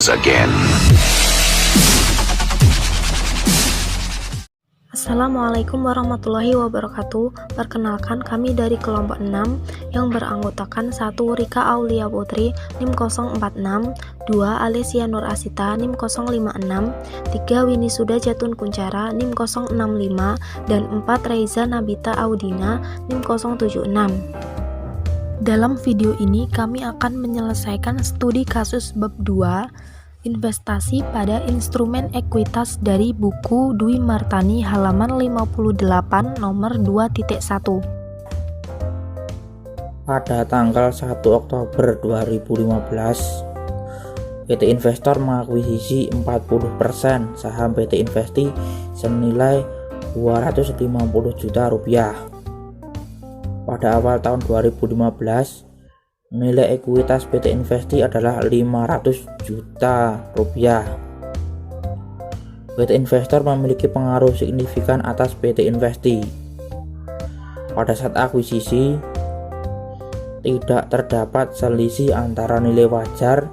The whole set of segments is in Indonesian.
once again. Assalamualaikum warahmatullahi wabarakatuh. Perkenalkan, kami dari kelompok 6 yang beranggotakan 1. Rika Aulia Putri NIM 046, 2. Alesia Nur Asita NIM 056, 3. Winisuda Jatun Kuncara NIM 065, dan 4. Reza Nabita Audina NIM 076. Dalam video ini kami akan menyelesaikan studi kasus bab 2 investasi pada instrumen ekuitas dari buku Dwi Martani halaman 58 nomor 2.1. Pada tanggal 1 Oktober 2015, PT Investor mengakuisisi 40% saham PT Investi senilai 250 juta rupiah. Pada awal tahun 2015, nilai ekuitas PT Investi adalah 500 juta rupiah. PT Investor memiliki pengaruh signifikan atas PT Investi. Pada saat akuisisi, tidak terdapat selisih antara nilai wajar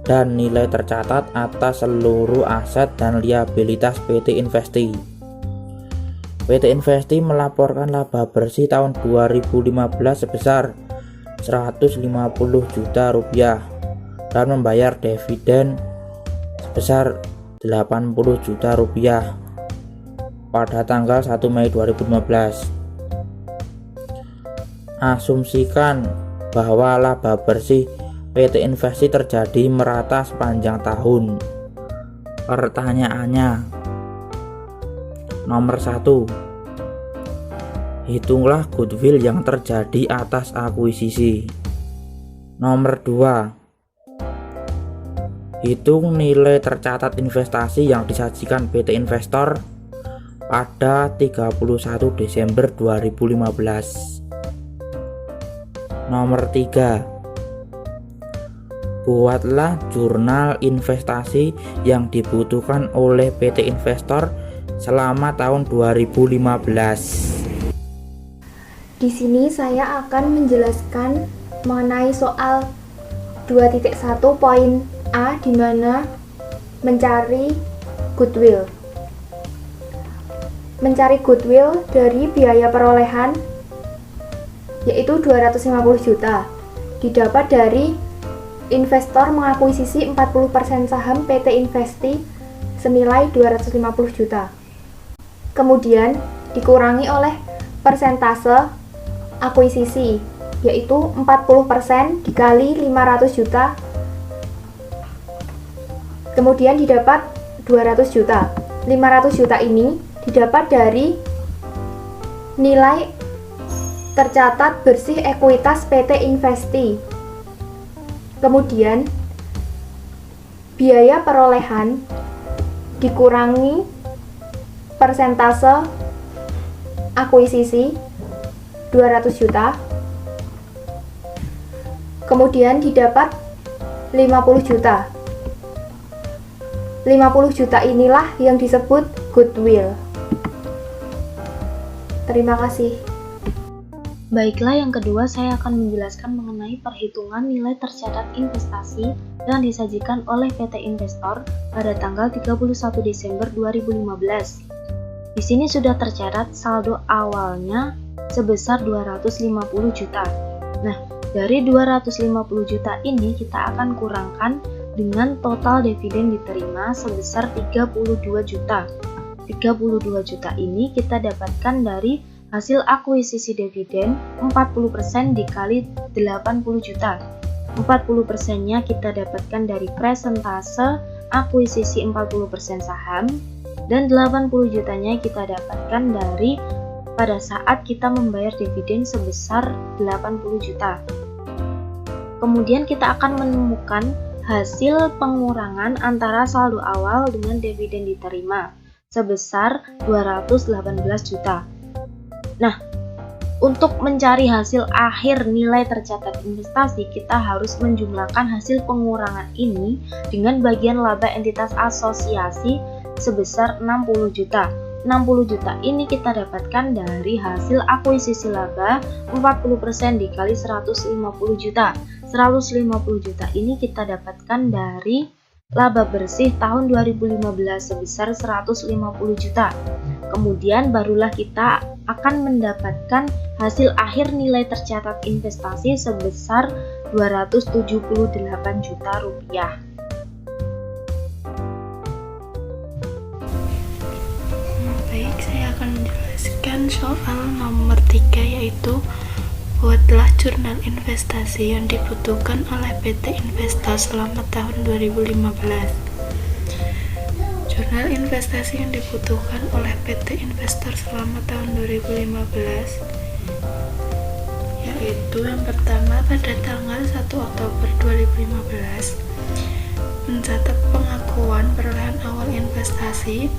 dan nilai tercatat atas seluruh aset dan liabilitas PT Investi. PT Investi melaporkan laba bersih tahun 2015 sebesar 150 juta rupiah dan membayar dividen sebesar 80 juta rupiah pada tanggal 1 Mei 2015. Asumsikan bahwa laba bersih PT Investi terjadi merata sepanjang tahun. Pertanyaannya, nomor 1, hitunglah goodwill yang terjadi atas akuisisi. Nomor 2, hitung nilai tercatat investasi yang disajikan PT Investor pada 31 Desember 2015. Nomor 3, buatlah jurnal investasi yang dibutuhkan oleh PT Investor selama tahun 2015. Di sini saya akan menjelaskan mengenai soal 2.1 poin A, di mana mencari goodwill. Mencari goodwill dari biaya perolehan yaitu 250 juta didapat dari investor mengakuisisi 40% saham PT Investi senilai 250 juta. Kemudian dikurangi oleh persentase akuisisi, yaitu 40% dikali 500 juta, kemudian didapat 200 juta. 500 juta ini didapat dari nilai tercatat bersih ekuitas PT Investi. Kemudian biaya perolehan dikurangi persentase akuisisi 200 juta, kemudian didapat 50 juta. 50 juta inilah yang disebut goodwill. Terima kasih. Baiklah, yang kedua saya akan menjelaskan mengenai perhitungan nilai tercatat investasi yang disajikan oleh PT Investor pada tanggal 31 Desember 2015. Di sini sudah tercatat saldo awalnya sebesar 250 juta. Nah, dari 250 juta ini kita akan kurangkan dengan total dividen diterima sebesar 32 juta. 32 juta ini kita dapatkan dari hasil akuisisi dividen 40% dikali 80 juta. 40%-nya kita dapatkan dari presentase akuisisi 40% saham, dan 80 jutanya kita dapatkan dari pada saat kita membayar dividen sebesar 80 juta. Kemudian kita akan menemukan hasil pengurangan antara saldo awal dengan dividen diterima sebesar 218 juta. Nah, untuk mencari hasil akhir nilai tercatat investasi, kita harus menjumlahkan hasil pengurangan ini dengan bagian laba entitas asosiasi sebesar 60 juta. 60 juta ini kita dapatkan dari hasil akuisisi laba 40% dikali 150 juta. 150 juta ini kita dapatkan dari laba bersih tahun 2015 sebesar 150 juta. Kemudian barulah kita akan mendapatkan hasil akhir nilai tercatat investasi sebesar 278 juta rupiah. Baik, saya akan menjelaskan soal nomor 3, yaitu buatlah jurnal investasi yang dibutuhkan oleh PT Investor selama tahun 2015. Jurnal investasi yang dibutuhkan oleh PT Investor selama tahun 2015 yaitu yang pertama, pada tanggal 1 Oktober 2015 mencatat pengakuan perolehan awal investasi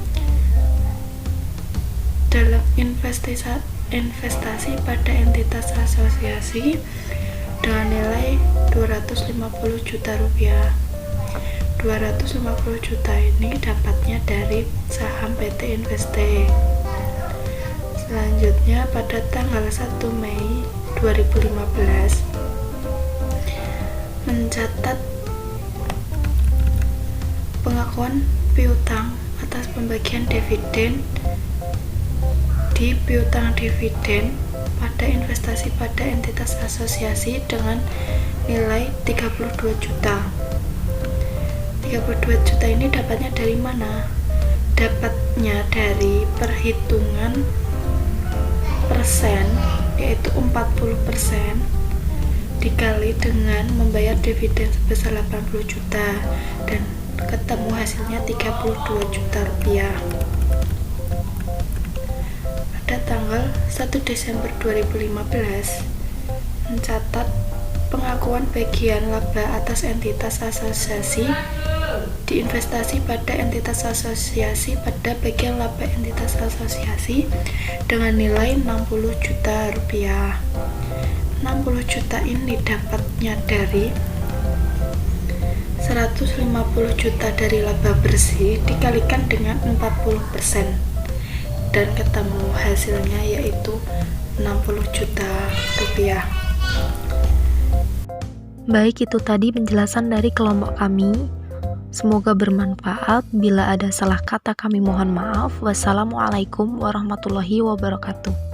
dalam investasi pada entitas asosiasi dengan nilai 250 juta rupiah. 250 juta ini dapatnya dari saham PT Investe. Selanjutnya, pada tanggal 1 Mei 2015 mencatat pengakuan piutang atas pembagian dividen di piutang dividen pada investasi pada entitas asosiasi dengan nilai 32 juta. 32 juta ini dapatnya dari mana? Dapatnya dari perhitungan persen, yaitu 40% dikali dengan membayar dividen sebesar 80 juta dan ketemu hasilnya 32 juta rupiah. Pada tanggal 1 Desember 2015 mencatat pengakuan bagian laba atas entitas asosiasi diinvestasi pada entitas asosiasi pada bagian laba entitas asosiasi dengan nilai 60 juta rupiah. 60 juta ini dapatnya dari 150 juta dari laba bersih dikalikan dengan 40% dan ketemu hasilnya yaitu 60 juta rupiah. Baik, itu tadi penjelasan dari kelompok kami. Semoga bermanfaat. Bila ada salah kata kami mohon maaf. Wassalamualaikum warahmatullahi wabarakatuh.